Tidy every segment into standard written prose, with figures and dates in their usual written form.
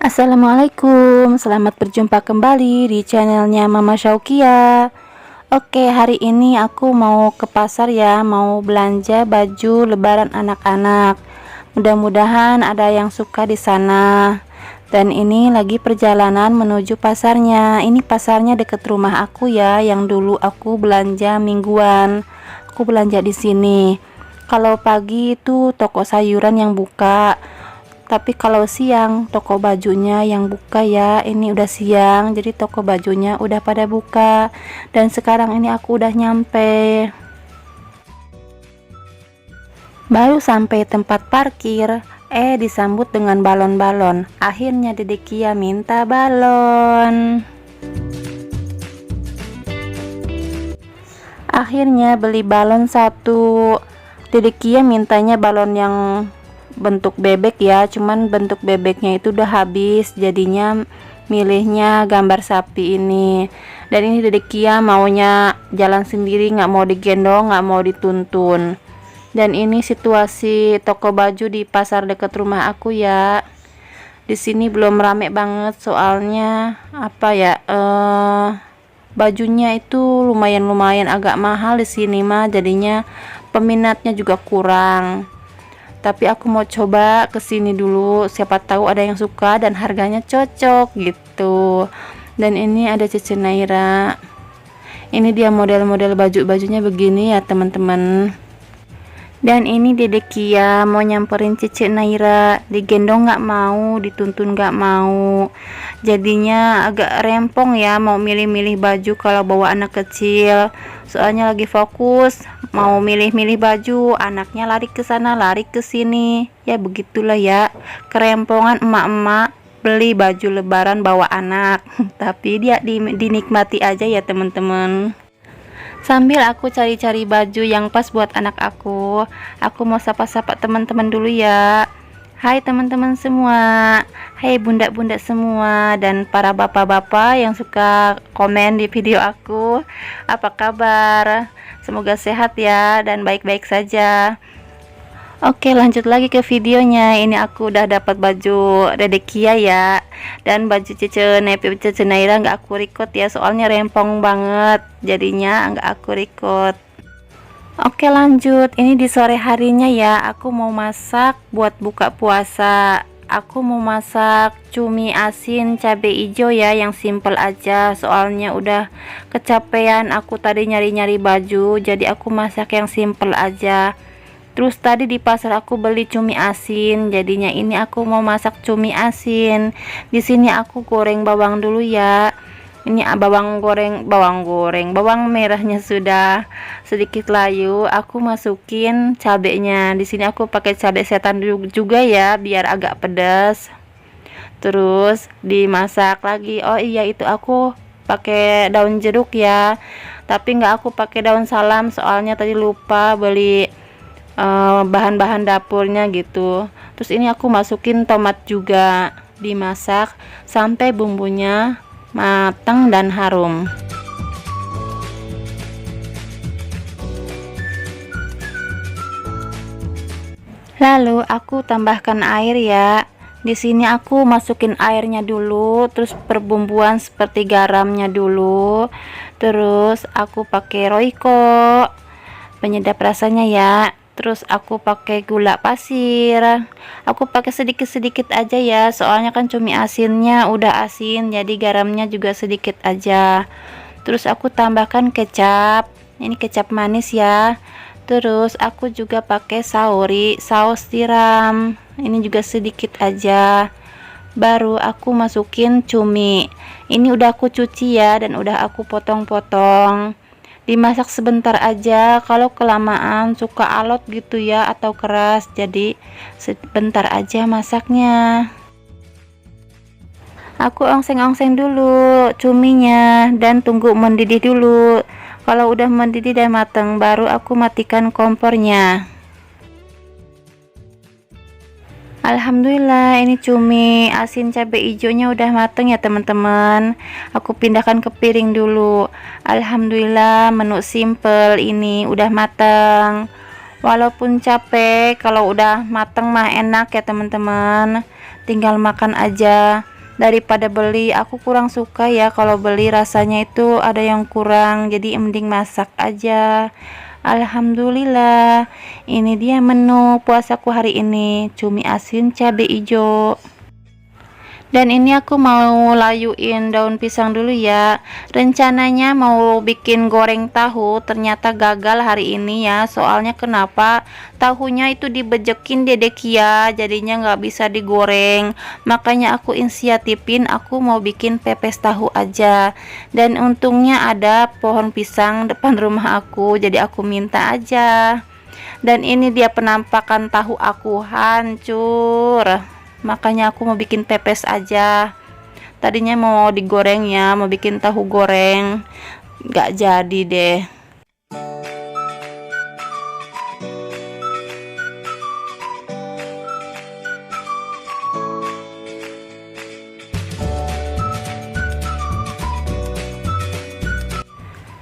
Assalamualaikum, selamat berjumpa kembali di channelnya Mama Syaukia. Oke, hari ini aku mau ke pasar ya, mau belanja baju lebaran anak-anak. Mudah-mudahan ada yang suka di sana. Dan ini lagi perjalanan menuju pasarnya. Ini pasarnya deket rumah aku ya, yang dulu aku belanja mingguan. Aku belanja di sini. Kalau pagi itu toko sayuran yang buka. Tapi kalau siang toko bajunya yang buka ya. Ini udah siang jadi toko bajunya udah pada buka. Dan sekarang ini aku udah nyampe. Baru sampai tempat parkir, disambut dengan balon-balon. Akhirnya Dedek Kia minta balon. Akhirnya beli balon satu. Dedek Kia mintanya balon yang bentuk bebek ya, cuman bentuk bebeknya itu udah habis, jadinya milihnya gambar sapi ini. Dan ini Dedek Kia maunya jalan sendiri, nggak mau digendong, nggak mau dituntun. Dan ini situasi toko baju di pasar dekat rumah aku ya. Di sini belum rame banget soalnya apa ya, bajunya itu lumayan agak mahal di sini mah, jadinya peminatnya juga kurang. Tapi aku mau coba kesini dulu, siapa tahu ada yang suka dan harganya cocok gitu. Dan ini ada Cece Naira. Ini dia model-model baju-bajunya begini ya teman-teman. Dan ini Dedek Kia mau nyamperin Cece Naira, digendong nggak mau, dituntun nggak mau. Jadinya agak rempong ya mau milih-milih baju kalau bawa anak kecil. Soalnya lagi fokus mau milih-milih baju, anaknya lari ke sana, lari ke sini. Ya begitulah ya, kerempongan emak-emak beli baju lebaran bawa anak. Tapi dia dinikmati aja ya teman-teman. Sambil aku cari-cari baju yang pas buat anak aku mau sapa-sapa teman-teman dulu ya. Hai teman-teman semua, hai bunda-bunda semua, dan para bapak-bapak yang suka komen di video aku. Apa kabar? Semoga sehat ya dan baik-baik saja. Oke, lanjut lagi ke videonya. Ini aku udah dapat baju Dedek Kia ya, dan baju Cece Naira nggak aku record ya, soalnya rempong banget, jadinya nggak aku record. Oke, lanjut. Ini di sore harinya ya, aku mau masak buat buka puasa. Aku mau masak cumi asin cabai hijau ya, yang simple aja, soalnya udah kecapean aku tadi nyari-nyari baju, jadi aku masak yang simple aja. Terus tadi di pasar aku beli cumi asin, jadinya ini aku mau masak cumi asin. Di sini aku goreng bawang dulu ya. Ini bawang merahnya sudah sedikit layu. Aku masukin cabenya. Di sini aku pakai cabai setan juga ya, biar agak pedas. Terus dimasak lagi. Oh iya, itu aku pakai daun jeruk ya. Tapi nggak aku pakai daun salam, soalnya tadi lupa beli bahan-bahan dapurnya gitu. Terus ini aku masukin tomat juga, dimasak sampai bumbunya matang dan harum. Lalu aku tambahkan air ya. Di sini aku masukin airnya dulu, terus perbumbuan seperti garamnya dulu. Terus aku pakai Royco penyedap rasanya ya. Terus aku pakai gula pasir. Aku pakai sedikit-sedikit aja ya, soalnya kan cumi asinnya udah asin, jadi garamnya juga sedikit aja. Terus aku tambahkan kecap. Ini kecap manis ya. Terus aku juga pakai saus tiram. Ini juga sedikit aja. Baru aku masukin cumi. Ini udah aku cuci ya, dan udah aku potong-potong. Dimasak sebentar aja, kalau kelamaan suka alot gitu ya atau keras, jadi sebentar aja masaknya. Aku ongseng-ongseng dulu cuminya dan tunggu mendidih dulu. Kalau udah mendidih dan matang, baru aku matikan kompornya. Alhamdulillah, ini cumi asin cabai hijaunya udah mateng ya teman-teman. Aku pindahkan ke piring dulu. Alhamdulillah, menu simple ini udah mateng. Walaupun capek, kalau udah mateng mah enak ya teman-teman. Tinggal makan aja. daripada beli. Aku kurang suka ya kalau beli, rasanya itu ada yang kurang, jadi mending masak aja. Alhamdulillah, ini dia menu puasaku hari ini, cumi asin cabai hijau. Dan ini aku mau layuin daun pisang dulu ya. Rencananya mau bikin goreng tahu, ternyata gagal hari ini ya. Soalnya kenapa? Tahunya itu dibejekin dedek ya, jadinya nggak bisa digoreng. Makanya aku inisiatifin, aku mau bikin pepes tahu aja. Dan untungnya ada pohon pisang depan rumah aku, jadi aku minta aja. Dan ini dia penampakan tahu aku, hancur. Makanya aku mau bikin pepes aja. Tadinya mau digoreng ya, mau bikin tahu goreng, nggak jadi deh.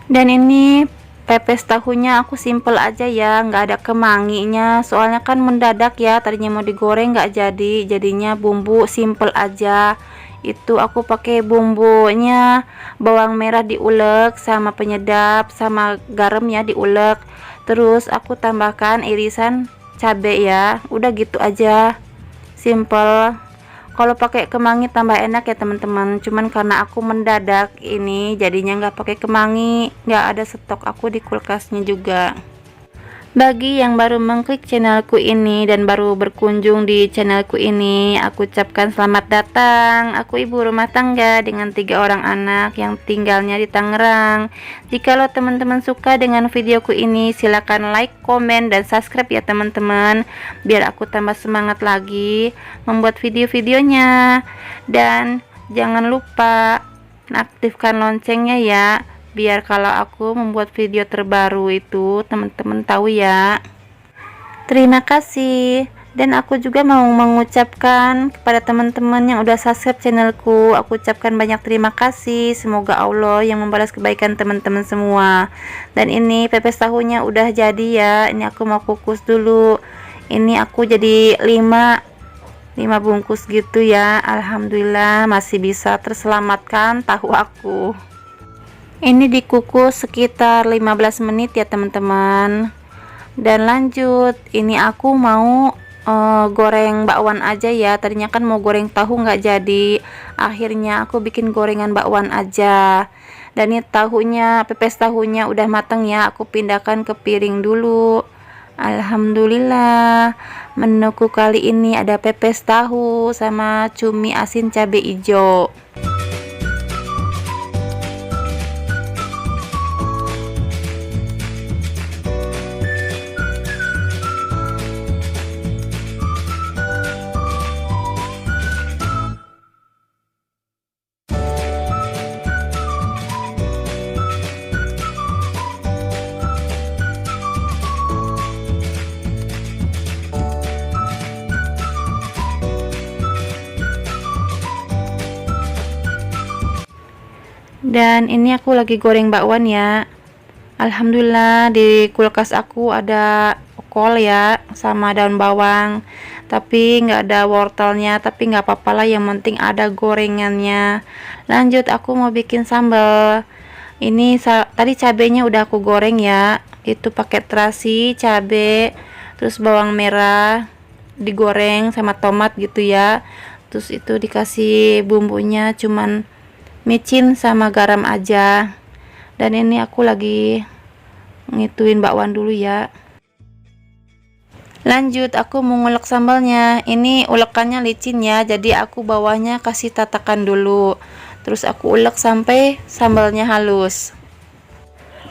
Dan ini pepes tahunya aku simple aja ya, nggak ada kemanginya, soalnya kan mendadak ya, tadinya mau digoreng nggak jadi, jadinya bumbu simple aja. Itu aku pakai bumbunya bawang merah diulek sama penyedap sama garam ya diulek, terus aku tambahkan irisan cabai ya, udah gitu aja, simple. Kalau pakai kemangi tambah enak ya teman-teman, cuman karena aku mendadak ini jadinya nggak pakai kemangi, nggak ada stok aku di kulkasnya juga. Bagi yang baru mengklik channelku ini dan baru berkunjung di channelku ini, aku ucapkan selamat datang. Aku ibu rumah tangga dengan 3 orang anak yang tinggalnya di Tangerang. Jikalau teman-teman suka dengan videoku ini, silakan like, komen, dan subscribe ya teman-teman, biar aku tambah semangat lagi membuat video-videonya. Dan jangan lupa aktifkan loncengnya ya, biar kalau aku membuat video terbaru itu teman-teman tahu ya. Terima kasih. Dan aku juga mau mengucapkan kepada teman-teman yang udah subscribe channelku, aku ucapkan banyak terima kasih. Semoga Allah yang membalas kebaikan teman-teman semua. Dan ini pepes tahunya udah jadi ya, ini aku mau kukus dulu. Ini aku jadi 5 bungkus gitu ya. Alhamdulillah masih bisa terselamatkan tahu aku. Ini dikukus sekitar 15 menit ya teman-teman. Dan lanjut, ini aku mau goreng bakwan aja ya. Tadinya kan mau goreng tahu nggak jadi, akhirnya aku bikin gorengan bakwan aja. Dan ini tahunya, pepes tahunya udah matang ya, aku pindahkan ke piring dulu. Alhamdulillah, menuku kali ini ada pepes tahu sama cumi asin cabai hijau. Dan ini aku lagi goreng bakwan ya. Alhamdulillah di kulkas aku ada kol ya sama daun bawang, tapi nggak ada wortelnya, tapi nggak apa-apa lah, yang penting ada gorengannya. Lanjut, aku mau bikin sambal. Ini tadi cabenya udah aku goreng ya, itu pakai terasi, cabe, terus bawang merah digoreng sama tomat gitu ya. Terus itu dikasih bumbunya cuman micin sama garam aja. Dan ini aku lagi ngituin bakwan dulu ya. Lanjut, aku mau ngulek sambalnya. Ini ulekannya licin ya, jadi aku bawahnya kasih tatakan dulu, terus aku ulek sampai sambalnya halus.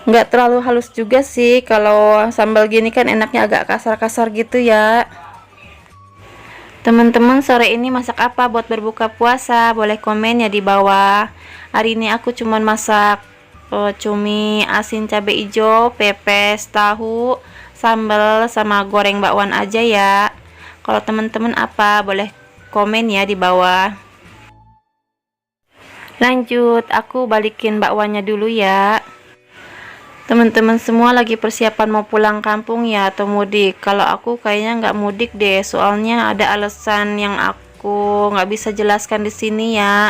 Nggak terlalu halus juga sih, kalau sambal gini kan enaknya agak kasar-kasar gitu ya. Teman-teman, sore ini masak apa buat berbuka puasa? Boleh komen ya di bawah. Hari ini aku cuman masak cumi asin cabai hijau, pepes tahu, sambal sama goreng bakwan aja ya. Kalau teman-teman apa, boleh komen ya di bawah. Lanjut, aku balikin bakwannya dulu ya. Teman-teman semua lagi persiapan mau pulang kampung ya atau mudik. Kalau aku kayaknya nggak mudik deh, soalnya ada alasan yang aku aku nggak bisa jelaskan di sini ya.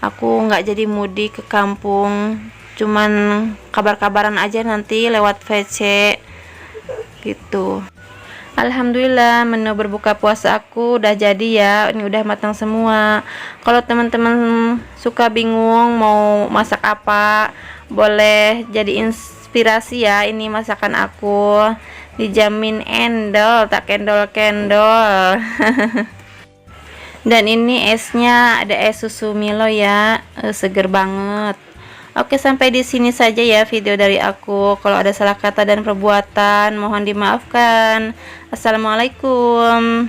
Aku nggak jadi mudik ke kampung, cuman kabar-kabaran aja nanti lewat VC gitu. Alhamdulillah, menu berbuka puasa aku udah jadi ya. Ini udah matang semua. Kalau teman-teman suka bingung mau masak apa, boleh jadi inspirasi ya. Ini masakan aku. Dijamin endol, tak kendol-kendol. Dan ini esnya ada es susu Milo ya. Seger banget. Oke, sampai di sini saja ya video dari aku. Kalau ada salah kata dan perbuatan, mohon dimaafkan. Assalamualaikum.